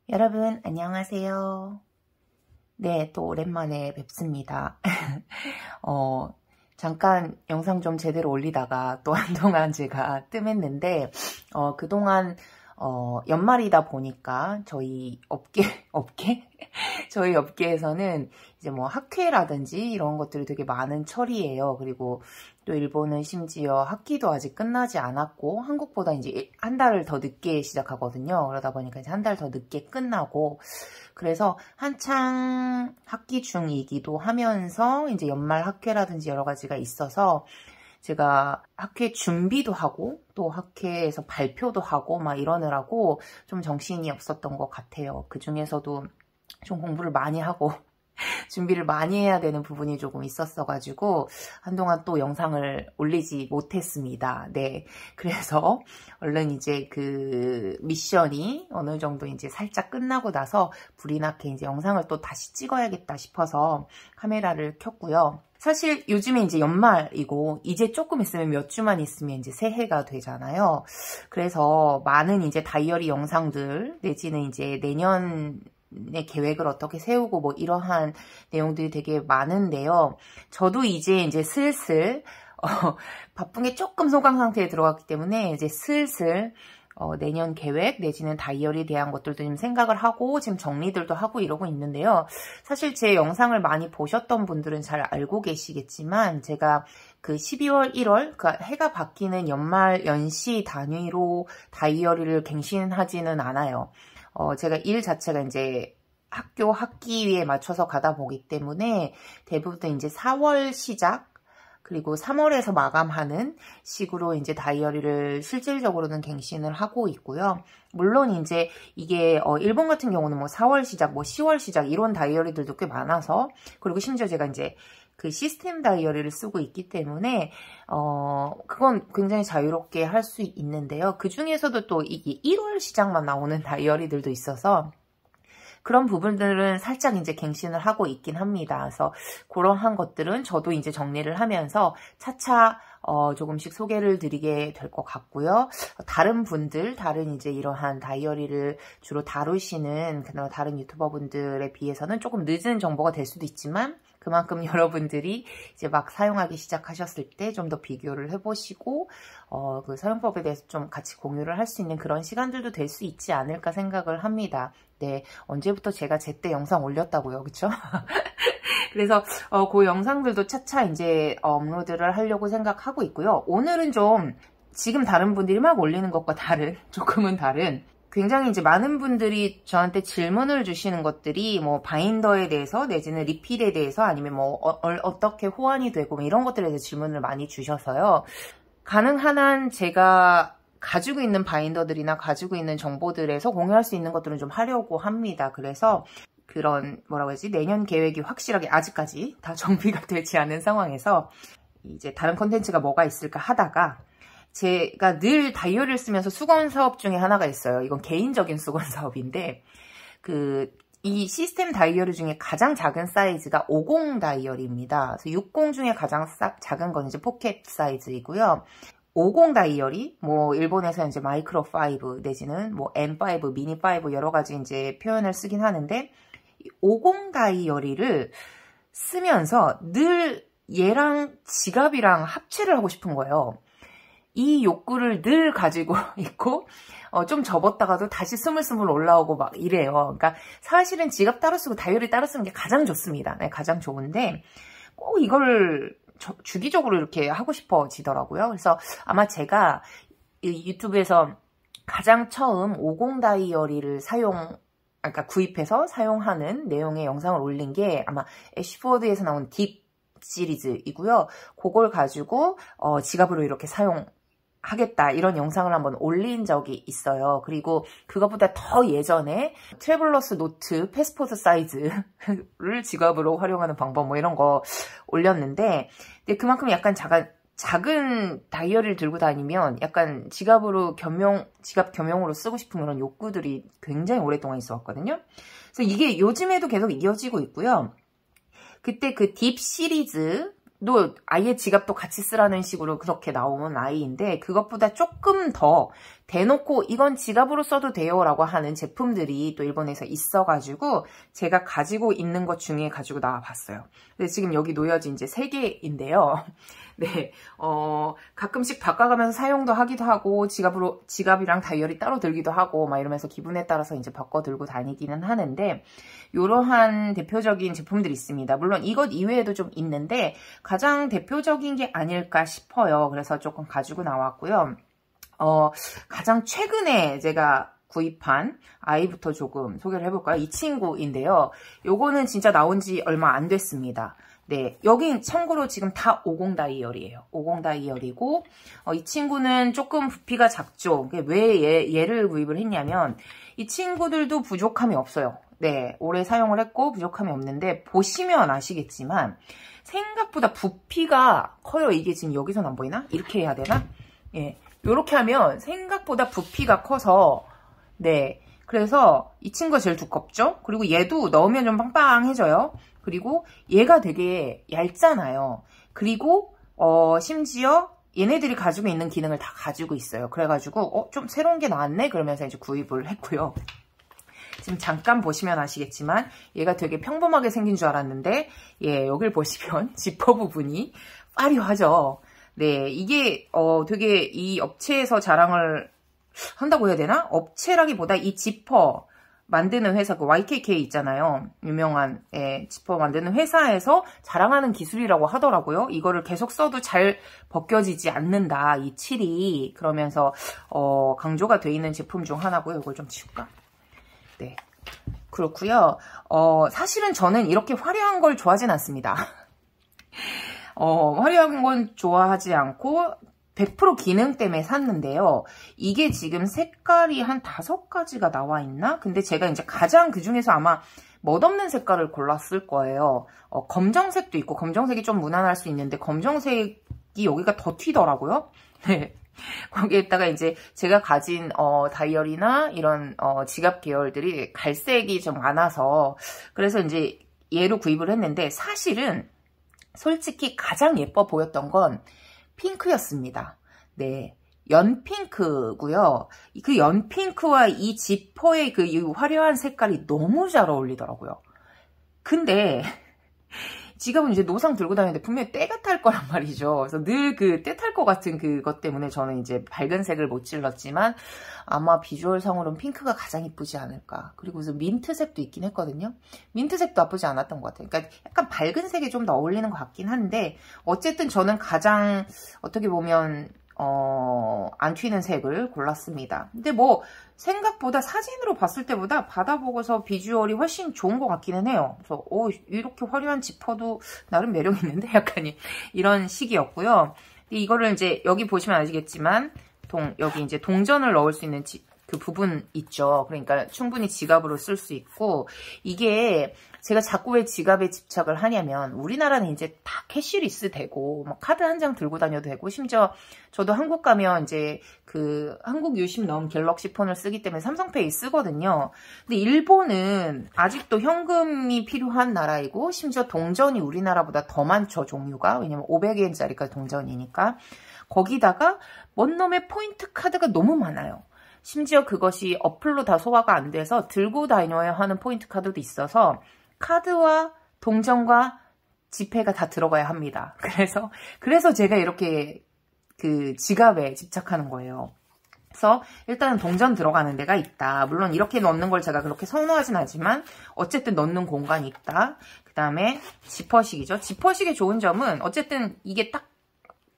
여러분 안녕하세요. 네, 또 오랜만에 뵙습니다. 잠깐 영상 좀 제대로 올리다가 또 한동안 제가 뜸했는데 그동안 연말이다 보니까 저희 저희 업계에서는 이제 뭐 학회라든지 이런 것들이 되게 많은 철이에요. 그리고 또 일본은 심지어 학기도 아직 끝나지 않았고 한국보다 이제 한 달을 더 늦게 시작하거든요. 그러다 보니까 이제 한 달 더 늦게 끝나고 그래서 한창 학기 중이기도 하면서 이제 연말 학회라든지 여러 가지가 있어서 제가 학회 준비도 하고 또 학회에서 발표도 하고 막 이러느라고 좀 정신이 없었던 것 같아요. 그 중에서도 좀 공부를 많이 하고 준비를 많이 해야 되는 부분이 조금 있었어가지고 한동안 또 영상을 올리지 못했습니다. 네, 그래서 얼른 이제 그 미션이 어느 정도 이제 살짝 끝나고 나서 불이 나게 이제 영상을 또 다시 찍어야겠다 싶어서 카메라를 켰고요. 사실 요즘에 이제 연말이고 이제 조금 있으면 몇 주만 있으면 이제 새해가 되잖아요. 그래서 많은 이제 다이어리 영상들 내지는 이제 내년의 계획을 어떻게 세우고 뭐 이러한 내용들이 되게 많은데요. 저도 이제 슬슬 바쁜 게 조금 소강 상태에 들어갔기 때문에 이제 슬슬 내년 계획 내지는 다이어리에 대한 것들도 좀 생각을 하고 지금 정리들도 하고 이러고 있는데요. 사실 제 영상을 많이 보셨던 분들은 잘 알고 계시겠지만 제가 그 12월, 1월 그 해가 바뀌는 연말 연시 단위로 다이어리를 갱신하지는 않아요. 제가 일 자체가 이제 학교 학기에 맞춰서 가다 보기 때문에 대부분 이제 4월 시작 그리고 3월에서 마감하는 식으로 이제 다이어리를 실질적으로는 갱신을 하고 있고요. 물론 이제 이게 일본 같은 경우는 뭐 4월 시작, 뭐 10월 시작 이런 다이어리들도 꽤 많아서 그리고 심지어 제가 이제 그 시스템 다이어리를 쓰고 있기 때문에 그건 굉장히 자유롭게 할 수 있는데요. 그 중에서도 또 이게 1월 시작만 나오는 다이어리들도 있어서 그런 부분들은 살짝 이제 갱신을 하고 있긴 합니다. 그래서 그러한 것들은 저도 이제 정리를 하면서 차차 조금씩 소개를 드리게 될 것 같고요. 다른 분들, 다른 이제 이러한 다이어리를 주로 다루시는 그런 다른 유튜버분들에 비해서는 조금 늦은 정보가 될 수도 있지만 그만큼 여러분들이 이제 막 사용하기 시작하셨을 때 좀 더 비교를 해보시고 그 사용법에 대해서 좀 같이 공유를 할 수 있는 그런 시간들도 될 수 있지 않을까 생각을 합니다. 네, 언제부터 제가 제때 영상 올렸다고요, 그쵸? 그래서 그 영상들도 차차 이제 업로드를 하려고 생각하고 있고요. 오늘은 좀 지금 다른 분들이 막 올리는 것과 다른, 조금은 다른 굉장히 이제 많은 분들이 저한테 질문을 주시는 것들이 뭐 바인더에 대해서 내지는 리필에 대해서 아니면 뭐 어떻게 호환이 되고 뭐 이런 것들에 대해서 질문을 많이 주셔서요. 가능한 한 제가 가지고 있는 바인더들이나 가지고 있는 정보들에서 공유할 수 있는 것들은 좀 하려고 합니다. 그래서 그런 뭐라고 해야지 내년 계획이 확실하게 아직까지 다 정비가 되지 않은 상황에서 이제 다른 컨텐츠가 뭐가 있을까 하다가 제가 늘 다이어리를 쓰면서 수건 사업 중에 하나가 있어요. 이건 개인적인 수건 사업인데 이 시스템 다이어리 중에 가장 작은 사이즈가 50 다이어리입니다. 그래서 60 중에 가장 작은 건 이제 포켓 사이즈이고요. 50 다이어리, 뭐 일본에서 이제 마이크로 5 내지는 뭐 M5, 미니 5 여러 가지 이제 표현을 쓰긴 하는데 50 다이어리를 쓰면서 늘 얘랑 지갑이랑 합체를 하고 싶은 거예요. 이 욕구를 늘 가지고 있고 좀 접었다가도 다시 스물스물 올라오고 막 이래요. 그러니까 사실은 지갑 따로 쓰고 다이어리 따로 쓰는 게 가장 좋습니다. 네, 가장 좋은데 꼭 이걸 주기적으로 이렇게 하고 싶어지더라고요. 그래서 아마 제가 유튜브에서 가장 처음 50 다이어리를 그러니까 구입해서 사용하는 내용의 영상을 올린 게 아마 애쉬포드에서 나온 딥 시리즈이고요. 그걸 가지고 지갑으로 이렇게 사용하겠다 이런 영상을 한번 올린 적이 있어요. 그리고 그것보다 더 예전에 트래블러스 노트 패스포드 사이즈를 지갑으로 활용하는 방법 뭐 이런 거 올렸는데 근데 그만큼 약간 작은 다이어리를 들고 다니면 약간 지갑 겸용으로 쓰고 싶은 그런 욕구들이 굉장히 오랫동안 있어 왔거든요. 그래서 이게 요즘에도 계속 이어지고 있고요. 그때 그 딥 시리즈도 아예 지갑도 같이 쓰라는 식으로 그렇게 나온 아이인데 그것보다 조금 더 대놓고 이건 지갑으로 써도 돼요 라고 하는 제품들이 또 일본에서 있어가지고 제가 가지고 있는 것 중에 가지고 나와봤어요. 근데 지금 여기 놓여진 이제 3개인데요. 네, 가끔씩 바꿔가면서 사용도 하기도 하고 지갑이랑 다이어리 따로 들기도 하고 막 이러면서 기분에 따라서 이제 바꿔 들고 다니기는 하는데 이러한 대표적인 제품들이 있습니다. 물론 이것 이외에도 좀 있는데 가장 대표적인 게 아닐까 싶어요. 그래서 조금 가지고 나왔고요. 가장 최근에 제가 구입한 아이부터 조금 소개를 해볼까요? 이 친구인데요. 요거는 진짜 나온 지 얼마 안 됐습니다. 네, 여긴 참고로 지금 다 50 다이얼이에요. 50 다이얼이고 이 친구는 조금 부피가 작죠. 왜 얘를 구입을 했냐면 이 친구들도 부족함이 없어요. 네, 오래 사용을 했고 부족함이 없는데 보시면 아시겠지만 생각보다 부피가 커요. 이게 지금 여기서는 안 보이나? 이렇게 해야 되나? 예, 이렇게 하면 생각보다 부피가 커서 네, 그래서 이 친구가 제일 두껍죠? 그리고 얘도 넣으면 좀 빵빵해져요. 그리고 얘가 되게 얇잖아요. 그리고 심지어 얘네들이 가지고 있는 기능을 다 가지고 있어요. 그래가지고 좀 새로운 게 나왔네? 그러면서 이제 구입을 했고요. 지금 잠깐 보시면 아시겠지만 얘가 되게 평범하게 생긴 줄 알았는데 예, 여길 보시면 지퍼 부분이 화려하죠. 네, 이게 되게 이 업체에서 자랑을 한다고 해야 되나? 업체라기보다 이 지퍼 만드는 회사, 그 YKK 있잖아요. 유명한 지퍼 만드는 회사에서 자랑하는 기술이라고 하더라고요. 이거를 계속 써도 잘 벗겨지지 않는다, 이 칠이. 그러면서 강조가 돼 있는 제품 중 하나고요. 이걸 좀 치울까? 네, 그렇고요. 사실은 저는 이렇게 화려한 걸 좋아하진 않습니다. 화려한 건 좋아하지 않고 100% 기능 때문에 샀는데요. 이게 지금 색깔이 한 5가지가 나와 있나? 근데 제가 이제 가장 그 중에서 아마 멋없는 색깔을 골랐을 거예요. 검정색도 있고 검정색이 좀 무난할 수 있는데 검정색이 여기가 더 튀더라고요. 네. 거기에다가 이제 제가 가진 다이어리나 이런 지갑 계열들이 갈색이 좀 많아서 그래서 이제 얘로 구입을 했는데 사실은 솔직히 가장 예뻐 보였던 건 핑크였습니다. 네, 연핑크고요. 그 연핑크와 이 지퍼의 그 이 화려한 색깔이 너무 잘 어울리더라고요. 근데 지갑은 이제 노상 들고 다니는데 분명히 때가 탈 거란 말이죠. 그래서 늘 그 때 탈 것 같은 그것 때문에 저는 이제 밝은 색을 못 질렀지만 아마 비주얼 상으로는 핑크가 가장 이쁘지 않을까. 그리고 그래서 민트색도 있긴 했거든요. 민트색도 나쁘지 않았던 것 같아요. 그러니까 약간 밝은 색이 좀 더 어울리는 것 같긴 한데 어쨌든 저는 가장 어떻게 보면 안 튀는 색을 골랐습니다. 근데 뭐 생각보다 사진으로 봤을 때보다 받아보고서 비주얼이 훨씬 좋은 것 같기는 해요. 그래서 이렇게 화려한 지퍼도 나름 매력 있는데 약간 이런 식이었고요. 이거를 이제 여기 보시면 아시겠지만 여기 이제 동전을 넣을 수 있는 그 부분 있죠. 그러니까 충분히 지갑으로 쓸 수 있고 이게 제가 자꾸 왜 지갑에 집착을 하냐면 우리나라는 이제 다 캐시리스 되고 뭐 카드 한 장 들고 다녀도 되고 심지어 저도 한국 가면 이제 그 한국 유심 넣은 갤럭시 폰을 쓰기 때문에 삼성페이 쓰거든요. 근데 일본은 아직도 현금이 필요한 나라이고 심지어 동전이 우리나라보다 더 많죠, 종류가. 왜냐면 500엔짜리가 동전이니까. 거기다가 뭔 놈의 포인트 카드가 너무 많아요. 심지어 그것이 어플로 다 소화가 안 돼서 들고 다녀야 하는 포인트 카드도 있어서 카드와 동전과 지폐가 다 들어가야 합니다. 그래서 제가 이렇게 그 지갑에 집착하는 거예요. 그래서 일단은 동전 들어가는 데가 있다. 물론 이렇게 넣는 걸 제가 그렇게 선호하진 않지만 어쨌든 넣는 공간이 있다. 그 다음에 지퍼식이죠. 지퍼식의 좋은 점은 어쨌든 이게 딱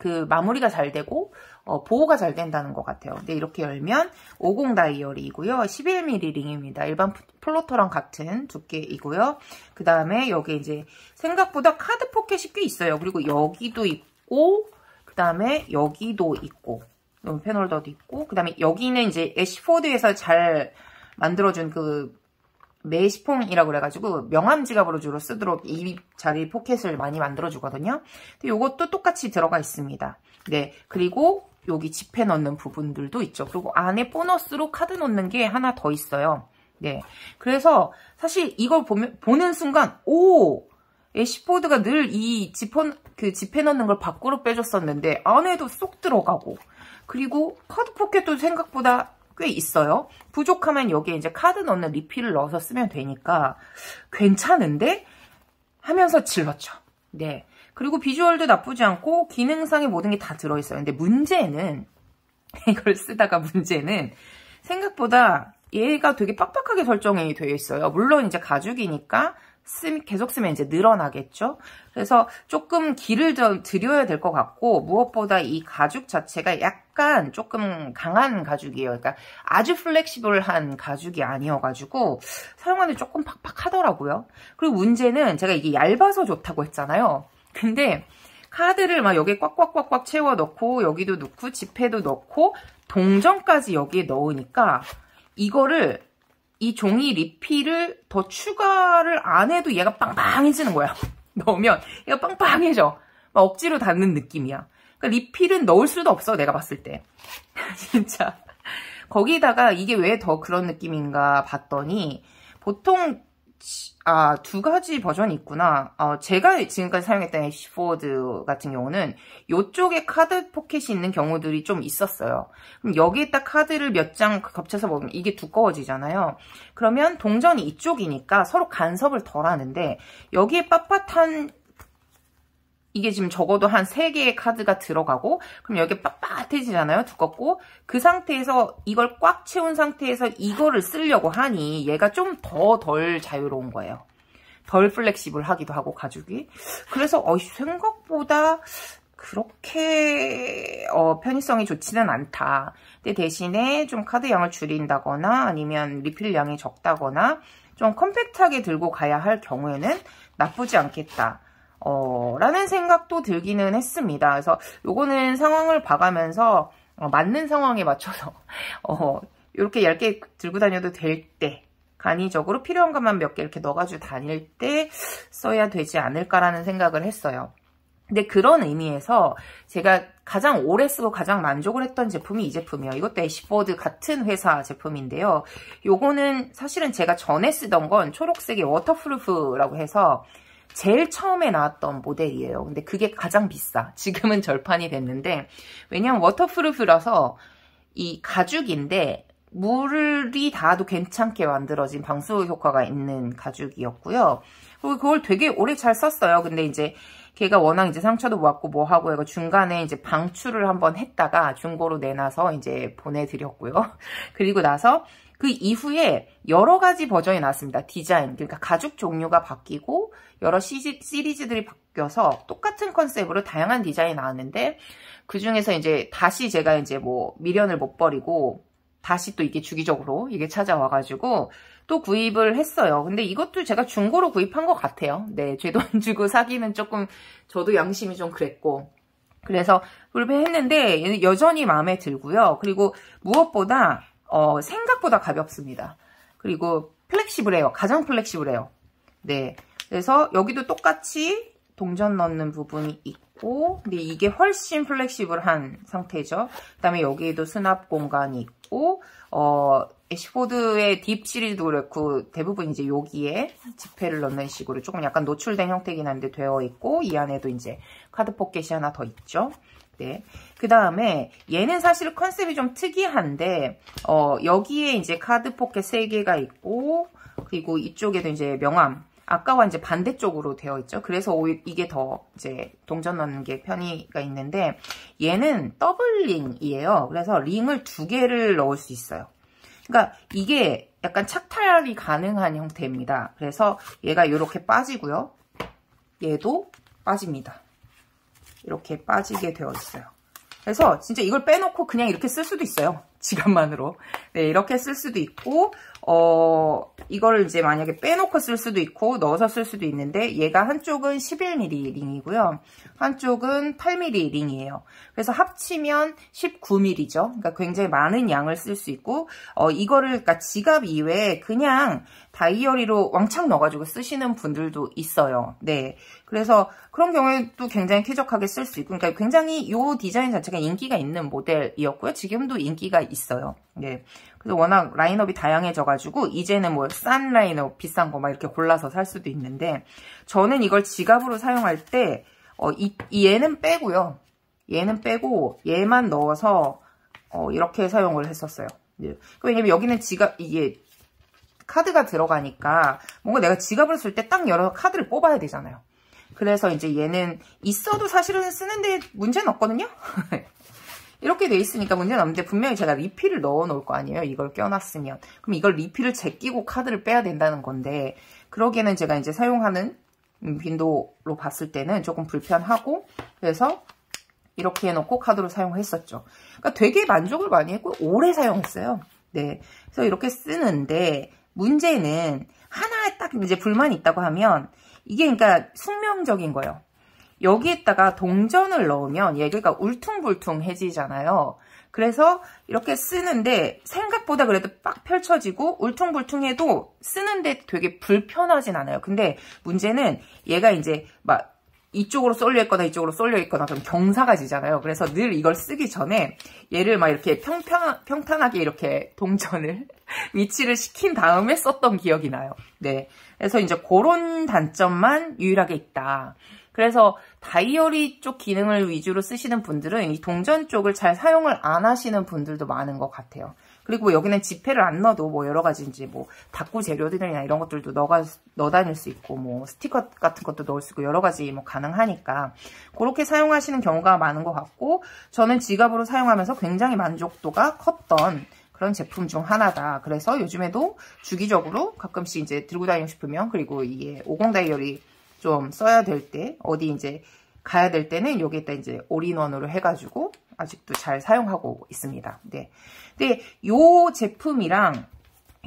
그 마무리가 잘 되고 보호가 잘 된다는 것 같아요. 근데 이렇게 열면 50 다이어리이고요. 11mm 링입니다. 일반 플로터랑 같은 두께이고요. 그 다음에 여기 이제 생각보다 카드 포켓이 꽤 있어요. 그리고 여기도 있고 그 다음에 여기도 있고 펜홀더도 있고 그 다음에 여기는 이제 애쉬포드에서 잘 만들어준 그 메시퐁이라고 그래가지고 명함 지갑으로 주로 쓰도록 이 자리 포켓을 많이 만들어주거든요. 근데 이것도 똑같이 들어가 있습니다. 네, 그리고 여기 지폐 넣는 부분들도 있죠. 그리고 안에 보너스로 카드 넣는 게 하나 더 있어요. 네, 그래서 사실 이걸 보는 순간 애쉬포드가 늘 이 지폐 넣는 걸 밖으로 빼줬었는데 안에도 쏙 들어가고, 그리고 카드 포켓도 생각보다 꽤 있어요. 부족하면 여기에 이제 카드 넣는 리필을 넣어서 쓰면 되니까 괜찮은데 하면서 질렀죠. 네. 그리고 비주얼도 나쁘지 않고 기능상의 모든 게 다 들어있어요. 근데 문제는 이걸 쓰다가 문제는 생각보다 얘가 되게 빡빡하게 설정이 되어 있어요. 물론 이제 가죽이니까 계속 쓰면 이제 늘어나겠죠. 그래서 조금 기를 좀 들여야 될 것 같고, 무엇보다 이 가죽 자체가 약간 조금 강한 가죽이에요. 그러니까 아주 플렉시블한 가죽이 아니어가지고 사용하는데 조금 팍팍하더라고요. 그리고 문제는 제가 이게 얇아서 좋다고 했잖아요. 근데 카드를 막 여기에 꽉꽉꽉꽉 채워 넣고, 여기도 넣고, 지폐도 넣고, 동전까지 여기에 넣으니까 이거를, 이 종이 리필을 더 추가를 안 해도 얘가 빵빵해지는 거야. 넣으면 얘가 빵빵해져. 막 억지로 닿는 느낌이야. 그러니까 리필은 넣을 수도 없어, 내가 봤을 때. 진짜. 거기다가 이게 왜 더 그런 느낌인가 봤더니, 보통 두 가지 버전이 있구나. 제가 지금까지 사용했던 애쉬포드 같은 경우는 이쪽에 카드 포켓이 있는 경우들이 좀 있었어요. 그럼 여기에다 카드를 몇 장 겹쳐서 먹으면 이게 두꺼워지잖아요. 그러면 동전이 이쪽이니까 서로 간섭을 덜 하는데, 여기에 빳빳한, 이게 지금 적어도 한 3개의 카드가 들어가고, 그럼 여기 빳빳해지잖아요. 두껍고. 그 상태에서 이걸 꽉 채운 상태에서 이거를 쓰려고 하니 얘가 좀 덜 자유로운 거예요. 덜 플렉시블 하기도 하고, 가죽이. 그래서 생각보다 그렇게 편의성이 좋지는 않다. 근데 대신에 좀 카드 양을 줄인다거나 아니면 리필 양이 적다거나 좀 컴팩트하게 들고 가야 할 경우에는 나쁘지 않겠다. 라는 생각도 들기는 했습니다. 그래서 요거는 상황을 봐가면서 맞는 상황에 맞춰서 이렇게 얇게 들고 다녀도 될 때, 간이적으로 필요한 것만 몇 개 이렇게 넣어가지고 다닐 때 써야 되지 않을까라는 생각을 했어요. 근데 그런 의미에서 제가 가장 오래 쓰고 가장 만족을 했던 제품이 이 제품이에요. 이것도 애쉬포드 같은 회사 제품인데요. 요거는 사실은 제가 전에 쓰던 건 초록색의 워터프루프라고 해서 제일 처음에 나왔던 모델이에요. 근데 그게 가장 비싸. 지금은 절판이 됐는데, 왜냐면 워터프루프라서 이 가죽인데 물이 닿아도 괜찮게 만들어진 방수 효과가 있는 가죽이었고요. 그리고 그걸 되게 오래 잘 썼어요. 근데 이제 걔가 워낙 이제 상처도 왔고 뭐 하고 해서 중간에 이제 방출을 한번 했다가 중고로 내놔서 이제 보내드렸고요. 그리고 나서 그 이후에 여러 가지 버전이 나왔습니다. 디자인, 그러니까 가죽 종류가 바뀌고 여러 시리즈들이 바뀌어서 똑같은 컨셉으로 다양한 디자인이 나왔는데, 그 중에서 이제 다시 제가 이제 뭐 미련을 못 버리고 다시 또 이게 주기적으로 이게 찾아와가지고 또 구입을 했어요. 근데 이것도 제가 중고로 구입한 것 같아요. 네, 제 돈 주고 사기는 조금 저도 양심이 좀 그랬고, 그래서 구입했는데 여전히 마음에 들고요. 그리고 무엇보다 생각보다 가볍습니다. 그리고 플렉시블해요. 가장 플렉시블해요. 네, 그래서 여기도 똑같이 동전 넣는 부분이 있고, 근데 이게 훨씬 플렉시블한 상태죠. 그 다음에 여기에도 수납 공간이 있고, 애쉬포드의 딥 시리즈도 그렇고 대부분 이제 여기에 지폐를 넣는 식으로 조금 약간 노출된 형태긴 한데 되어 있고, 이 안에도 이제 카드 포켓이 하나 더 있죠. 네. 그 다음에 얘는 사실 컨셉이 좀 특이한데, 여기에 이제 카드 포켓 3개가 있고, 그리고 이쪽에도 이제 명암, 아까와 이제 반대쪽으로 되어 있죠. 그래서 이게 더 이제 동전 넣는 게 편의가 있는데, 얘는 더블 링이에요. 그래서 링을 2개를 넣을 수 있어요. 그러니까 이게 약간 착탈이 가능한 형태입니다. 그래서 얘가 이렇게 빠지고요. 얘도 빠집니다. 이렇게 빠지게 되어 있어요. 그래서 진짜 이걸 빼놓고 그냥 이렇게 쓸 수도 있어요. 지갑만으로. 네, 이렇게 쓸 수도 있고, 이걸 이제 만약에 빼놓고 쓸 수도 있고, 넣어서 쓸 수도 있는데, 얘가 한쪽은 11mm 링이고요. 한쪽은 8mm 링이에요. 그래서 합치면 19mm죠. 그러니까 굉장히 많은 양을 쓸 수 있고, 이거를, 그러니까 지갑 이외에 그냥 다이어리로 왕창 넣어가지고 쓰시는 분들도 있어요. 네. 그래서 그런 경우에도 굉장히 쾌적하게 쓸 수 있고, 그러니까 굉장히 이 디자인 자체가 인기가 있는 모델이었고요. 지금도 인기가 있어요. 네. 그래서 워낙 라인업이 다양해져가지고, 이제는 뭐 싼 라인업, 비싼 거 막 이렇게 골라서 살 수도 있는데, 저는 이걸 지갑으로 사용할 때, 얘는 빼고요. 얘는 빼고, 얘만 넣어서, 이렇게 사용을 했었어요. 네. 왜냐면 여기는 이게, 카드가 들어가니까 뭔가 내가 지갑을 쓸 때 딱 열어서 카드를 뽑아야 되잖아요. 그래서 이제 얘는 있어도 사실은 쓰는데 문제는 없거든요. 이렇게 돼 있으니까 문제는 없는데 분명히 제가 리필을 넣어 놓을 거 아니에요. 이걸 껴놨으면. 그럼 이걸 리필을 제끼고 카드를 빼야 된다는 건데 그러기에는 제가 이제 사용하는 빈도로 봤을 때는 조금 불편하고 그래서 이렇게 해놓고 카드로 사용했었죠. 그러니까 되게 만족을 많이 했고 오래 사용했어요. 네, 그래서 이렇게 쓰는데 문제는 하나에 딱 이제 불만이 있다고 하면 이게 그러니까 숙명적인 거예요. 여기에다가 동전을 넣으면 얘가 울퉁불퉁해지잖아요. 그래서 이렇게 쓰는데 생각보다 그래도 빡 펼쳐지고 울퉁불퉁해도 쓰는데 되게 불편하진 않아요. 근데 문제는 얘가 이제 막 이쪽으로 쏠려 있거나 이쪽으로 쏠려 있거나 그럼 경사가 지잖아요. 그래서 늘 이걸 쓰기 전에 얘를 막 이렇게 평탄하게 이렇게 동전을 위치를 시킨 다음에 썼던 기억이 나요. 네. 그래서 이제 그런 단점만 유일하게 있다. 그래서 다이어리 쪽 기능을 위주로 쓰시는 분들은 이 동전 쪽을 잘 사용을 안 하시는 분들도 많은 것 같아요. 그리고 뭐 여기는 지폐를 안 넣어도 뭐 여러 가지 이제 뭐 다꾸 재료들이나 이런 것들도 넣어 다닐 수 있고 뭐 스티커 같은 것도 넣을 수 있고 여러 가지 뭐 가능하니까 그렇게 사용하시는 경우가 많은 것 같고 저는 지갑으로 사용하면서 굉장히 만족도가 컸던 그런 제품 중 하나다. 그래서 요즘에도 주기적으로 가끔씩 이제 들고 다니고 싶으면 그리고 이게 50 다이어리 좀 써야 될 때 어디 이제 가야 될 때는 여기에다 이제 올인원으로 해가지고 아직도 잘 사용하고 있습니다. 네. 근데 요 제품이랑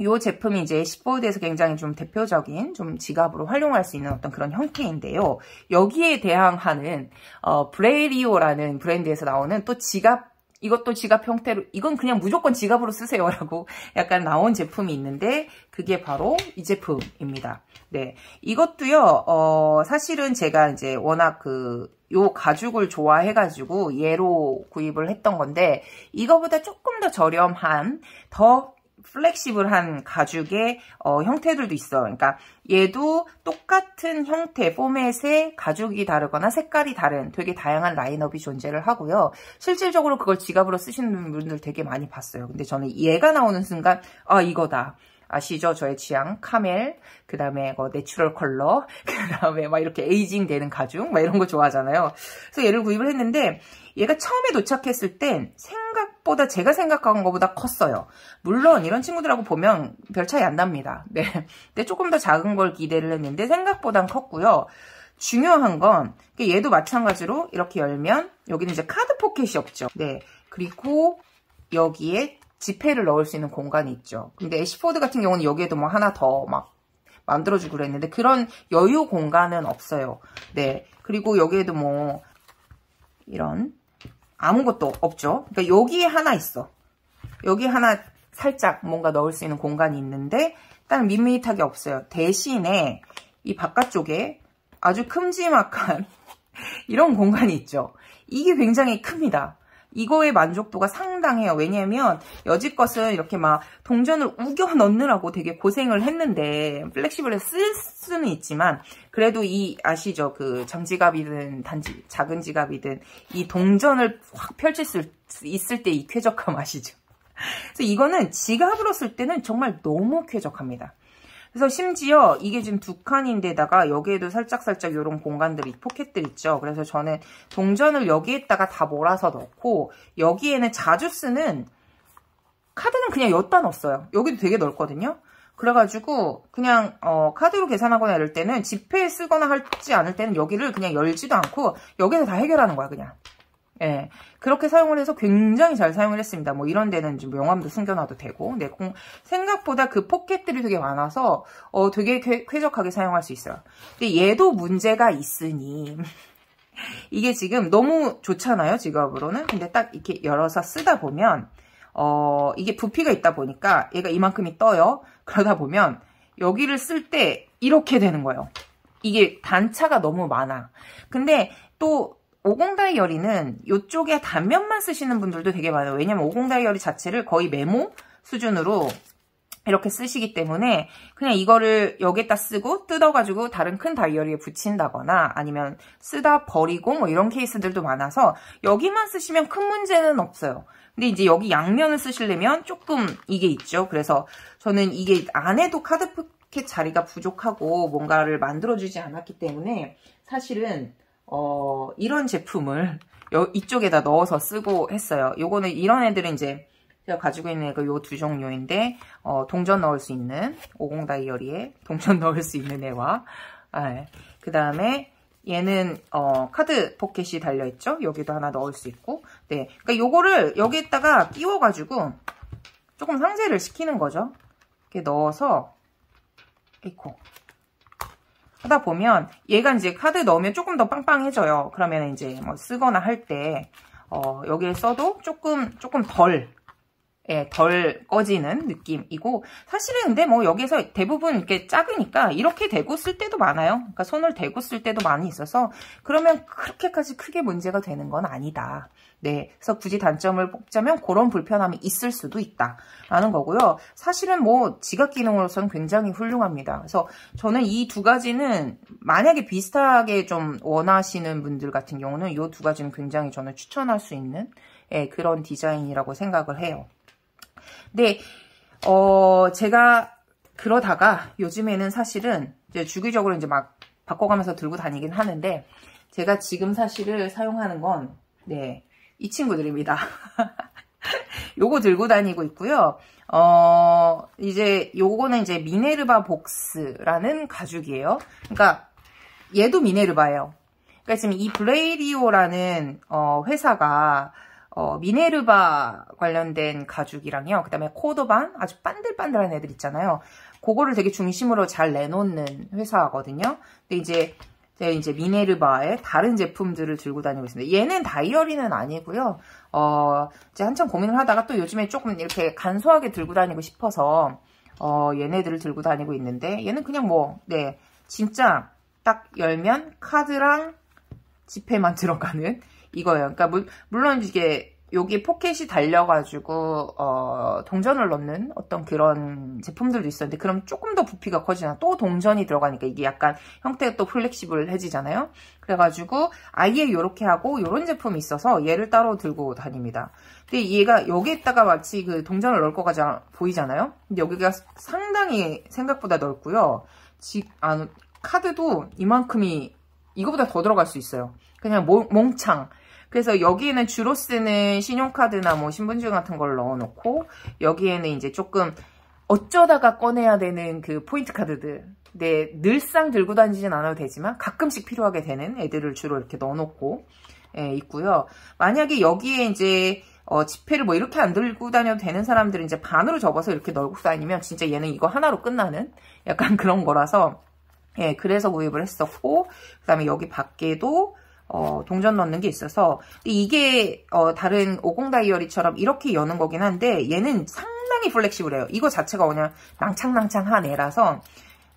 요 제품이 이제 시보드에서 굉장히 좀 대표적인 좀 지갑으로 활용할 수 있는 어떤 그런 형태인데요. 여기에 대항하는 브레리오라는 브랜드에서 나오는 또 지갑 이것도 지갑 형태로 이건 그냥 무조건 지갑으로 쓰세요라고 약간 나온 제품이 있는데 그게 바로 이 제품입니다. 네, 이것도요. 사실은 제가 이제 워낙 요 가죽을 좋아해가지고 얘로 구입을 했던 건데 이거보다 조금 더 저렴한 더 플렉시블한 가죽의 형태들도 있어요. 그러니까 얘도 똑같은 형태, 포맷의 가죽이 다르거나 색깔이 다른 되게 다양한 라인업이 존재를 하고요. 실질적으로 그걸 지갑으로 쓰시는 분들 되게 많이 봤어요. 근데 저는 얘가 나오는 순간 아 이거다. 아시죠? 저의 취향 카멜, 그 다음에 내추럴 컬러, 그 다음에 막 이렇게 에이징 되는 가죽 막 이런 거 좋아하잖아요. 그래서 얘를 구입을 했는데 얘가 처음에 도착했을 땐 생각보다 제가 생각한 것보다 컸어요. 물론 이런 친구들하고 보면 별 차이 안 납니다. 네, 근데 조금 더 작은 걸 기대를 했는데 생각보단 컸고요. 중요한 건 얘도 마찬가지로 이렇게 열면 여기는 이제 카드 포켓이 없죠. 네, 그리고 여기에 지폐를 넣을 수 있는 공간이 있죠. 근데 애쉬포드 같은 경우는 여기에도 뭐 하나 더 막 만들어주고 그랬는데 그런 여유 공간은 없어요. 네, 그리고 여기에도 뭐 이런 아무것도 없죠. 그러니까 여기에 하나 있어. 여기 하나 살짝 뭔가 넣을 수 있는 공간이 있는데 딱 밋밋하게 없어요. 대신에 이 바깥쪽에 아주 큼지막한 이런 공간이 있죠. 이게 굉장히 큽니다. 이거의 만족도가 상당해요. 왜냐면 여지껏은 이렇게 막 동전을 우겨 넣느라고 되게 고생을 했는데 플렉시블해서 쓸 수는 있지만 그래도 이 아시죠? 장지갑이든 작은 지갑이든 이 동전을 확 펼칠 수 있을 때 이 쾌적함 아시죠? 그래서 이거는 지갑으로 쓸 때는 정말 너무 쾌적합니다. 그래서 심지어 이게 지금 두 칸인데다가 여기에도 살짝살짝 이런 공간들이 포켓들 있죠. 그래서 저는 동전을 여기에다가 다 몰아서 넣고 여기에는 자주 쓰는 카드는 그냥 여기다 넣었어요. 여기도 되게 넓거든요. 그래가지고 그냥 카드로 계산하거나 이럴 때는 지폐에 쓰거나 하지 않을 때는 여기를 그냥 열지도 않고 여기서 다 해결하는 거야 그냥. 예, 그렇게 사용을 해서 굉장히 잘 사용을 했습니다. 뭐 이런 데는 좀 명함도 숨겨놔도 되고, 네, 생각보다 그 포켓들이 되게 많아서 되게 쾌적하게 사용할 수 있어요. 근데 얘도 문제가 있으니 이게 지금 너무 좋잖아요, 지갑으로는. 근데 딱 이렇게 열어서 쓰다 보면 이게 부피가 있다 보니까 얘가 이만큼이 떠요. 그러다 보면 여기를 쓸 때 이렇게 되는 거예요. 이게 단차가 너무 많아. 근데 또 50 다이어리는 이쪽에 단면만 쓰시는 분들도 되게 많아요. 왜냐면 50 다이어리 자체를 거의 메모 수준으로 이렇게 쓰시기 때문에 그냥 이거를 여기에다 쓰고 뜯어가지고 다른 큰 다이어리에 붙인다거나 아니면 쓰다 버리고 뭐 이런 케이스들도 많아서 여기만 쓰시면 큰 문제는 없어요. 근데 이제 여기 양면을 쓰시려면 조금 이게 있죠. 그래서 저는 이게 안에도 카드 포켓 자리가 부족하고 뭔가를 만들어주지 않았기 때문에 사실은 이런 제품을 이쪽에다 넣어서 쓰고 했어요. 요거는 이런 애들은 이제 제가 가지고 있는 애가 요 두 종류인데 동전 넣을 수 있는 50 다이어리에 동전 넣을 수 있는 애와 그 다음에 얘는 카드 포켓이 달려있죠. 여기도 하나 넣을 수 있고 네, 그러니까 요거를 여기에다가 끼워가지고 조금 상쇄를 시키는 거죠. 이렇게 넣어서 에이코 하다 보면 얘가 이제 카드 넣으면 조금 더 빵빵해져요. 그러면 이제 뭐 쓰거나 할 때 여기에 써도 조금 덜 꺼지는 느낌이고 사실은 근데 뭐 여기서 대부분 이렇게 작으니까 이렇게 대고 쓸 때도 많아요. 그러니까 손을 대고 쓸 때도 많이 있어서 그러면 그렇게까지 크게 문제가 되는 건 아니다. 네, 그래서 굳이 단점을 뽑자면 그런 불편함이 있을 수도 있다라는 거고요. 사실은 뭐 지각 기능으로서는 굉장히 훌륭합니다. 그래서 저는 이 두 가지는 만약에 비슷하게 좀 원하시는 분들 같은 경우는 이 두 가지는 굉장히 저는 추천할 수 있는 그런 디자인이라고 생각을 해요. 네, 제가 그러다가 요즘에는 사실은 이제 주기적으로 이제 막 바꿔가면서 들고 다니긴 하는데 제가 지금 사실을 사용하는 건 네, 이 친구들입니다. 요거 들고 다니고 있고요. 이제 요거는 이제 미네르바 복스라는 가죽이에요. 그러니까 얘도 미네르바예요. 그러니까 지금 이 블레이리오라는 회사가 미네르바 관련된 가죽이랑요. 그 다음에 코도반 아주 반들반들한 애들 있잖아요. 그거를 되게 중심으로 잘 내놓는 회사거든요. 근데 이제 미네르바의 다른 제품들을 들고 다니고 있습니다. 얘는 다이어리는 아니고요. 이제 한참 고민을 하다가 또 요즘에 조금 이렇게 간소하게 들고 다니고 싶어서 얘네들을 들고 다니고 있는데 얘는 그냥 네, 진짜 딱 열면 카드랑 지폐만 들어가는 이거예요. 그러니까 물론 이게 여기 포켓이 달려가지고 동전을 넣는 어떤 그런 제품들도 있었는데 그럼 조금 더 부피가 커지나 또 동전이 들어가니까 이게 약간 형태가 또 플렉시블해지잖아요. 그래가지고 아예 이렇게 하고 이런 제품이 있어서 얘를 따로 들고 다닙니다. 근데 얘가 여기에다가 마치 그 동전을 넣을 것 같이 보이잖아요. 근데 여기가 상당히 생각보다 넓고요. 카드도 이만큼이 이거보다 더 들어갈 수 있어요. 그냥 몽창. 그래서 여기에는 주로 쓰는 신용카드나 뭐 신분증 같은 걸 넣어놓고 여기에는 이제 조금 어쩌다가 꺼내야 되는 그 포인트 카드들. 네, 늘상 들고 다니진 않아도 되지만 가끔씩 필요하게 되는 애들을 주로 이렇게 넣어놓고 있고요. 만약에 여기에 이제 지폐를 뭐 이렇게 안 들고 다녀도 되는 사람들은 이제 반으로 접어서 이렇게 넣고 다니면 진짜 얘는 이거 하나로 끝나는 약간 그런 거라서 그래서 구입을 했었고 그 다음에 여기 밖에도 동전 넣는 게 있어서 이게 다른 50 다이어리처럼 이렇게 여는 거긴 한데 얘는 상당히 플렉시블해요. 이거 자체가 그냥 낭창낭창한 애라서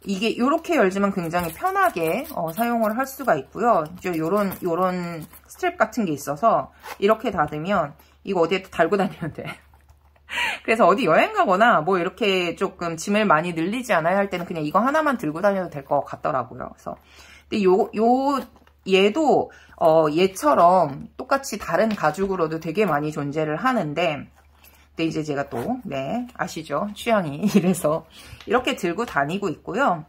이게 이렇게 열지만 굉장히 편하게 사용을 할 수가 있고요. 요런 스트랩 같은 게 있어서 이렇게 닫으면 이거 어디에 달고 다니면 돼. 그래서 어디 여행 가거나 뭐 이렇게 조금 짐을 많이 늘리지 않아야 할 때는 그냥 이거 하나만 들고 다녀도 될 것 같더라고요. 그래서 근데 얘도 얘처럼 똑같이 다른 가죽으로도 되게 많이 존재를 하는데 근데 이제 제가 또 네 아시죠? 취향이 이래서 이렇게 들고 다니고 있고요.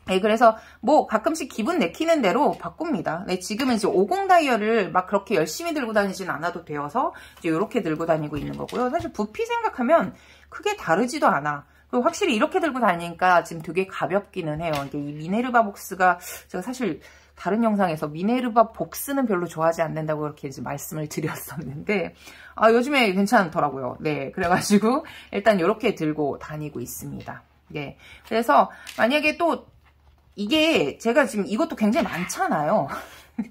네, 그래서 뭐 가끔씩 기분 내키는 대로 바꿉니다. 네, 지금은 이제 50 다이얼을 막 그렇게 열심히 들고 다니진 않아도 되어서 이제 이렇게 들고 다니고 있는 거고요. 사실 부피 생각하면 크게 다르지도 않아. 그리고 확실히 이렇게 들고 다니니까 지금 되게 가볍기는 해요. 이게 이 미네르바 복스가 제가 사실 다른 영상에서 미네르바 복스는 별로 좋아하지 않는다고 이렇게 이제 말씀을 드렸었는데 요즘에 괜찮더라고요. 네, 그래가지고 일단 이렇게 들고 다니고 있습니다. 네, 그래서 만약에 또 이게 제가 지금 이것도 굉장히 많잖아요.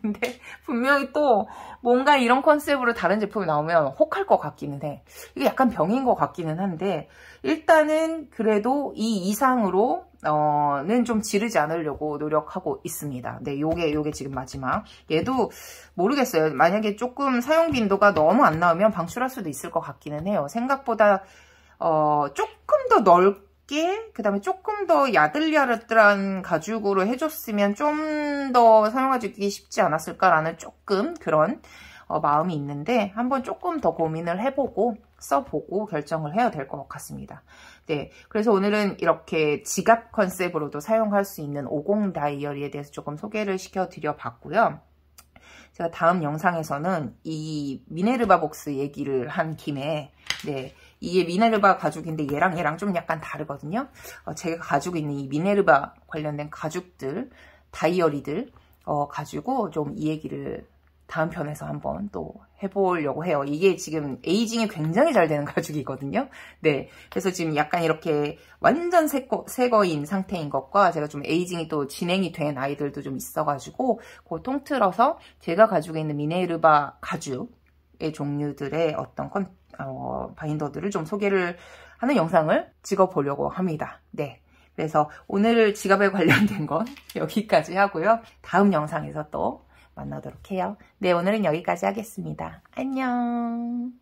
근데 분명히 또 뭔가 이런 컨셉으로 다른 제품이 나오면 혹할 것 같기는 해. 이게 약간 병인 것 같기는 한데 일단은 그래도 이 이상으로 는 좀 지르지 않으려고 노력하고 있습니다. 네, 요게 지금 마지막. 얘도 모르겠어요. 만약에 조금 사용 빈도가 너무 안 나오면 방출할 수도 있을 것 같기는 해요. 생각보다 조금 더 넓게, 그 다음에 조금 더 야들야들한 가죽으로 해줬으면 좀 더 사용하기 쉽지 않았을까라는 조금 그런 마음이 있는데, 한번 조금 더 고민을 해보고 써보고 결정을 해야 될 것 같습니다. 네, 그래서 오늘은 이렇게 지갑 컨셉으로도 사용할 수 있는 50 다이어리에 대해서 조금 소개를 시켜드려 봤고요. 제가 다음 영상에서는 이 미네르바 복스 얘기를 한 김에, 네, 이게 미네르바 가죽인데 얘랑 좀 약간 다르거든요. 제가 가지고 있는 이 미네르바 관련된 가죽들, 다이어리들 가지고 좀 이 얘기를 다음 편에서 한번 또 해보려고 해요. 이게 지금 에이징이 굉장히 잘 되는 가죽이거든요. 네, 그래서 지금 약간 이렇게 완전 새거인 상태인 것과 제가 좀 에이징이 또 진행이 된 아이들도 좀 있어가지고 그 통틀어서 제가 가지고 있는 미네르바 가죽의 종류들의 어떤 바인더들을 좀 소개를 하는 영상을 찍어보려고 합니다. 네, 그래서 오늘 지갑에 관련된 건 여기까지 하고요. 다음 영상에서 또 만나도록 해요. 네, 오늘은 여기까지 하겠습니다. 안녕.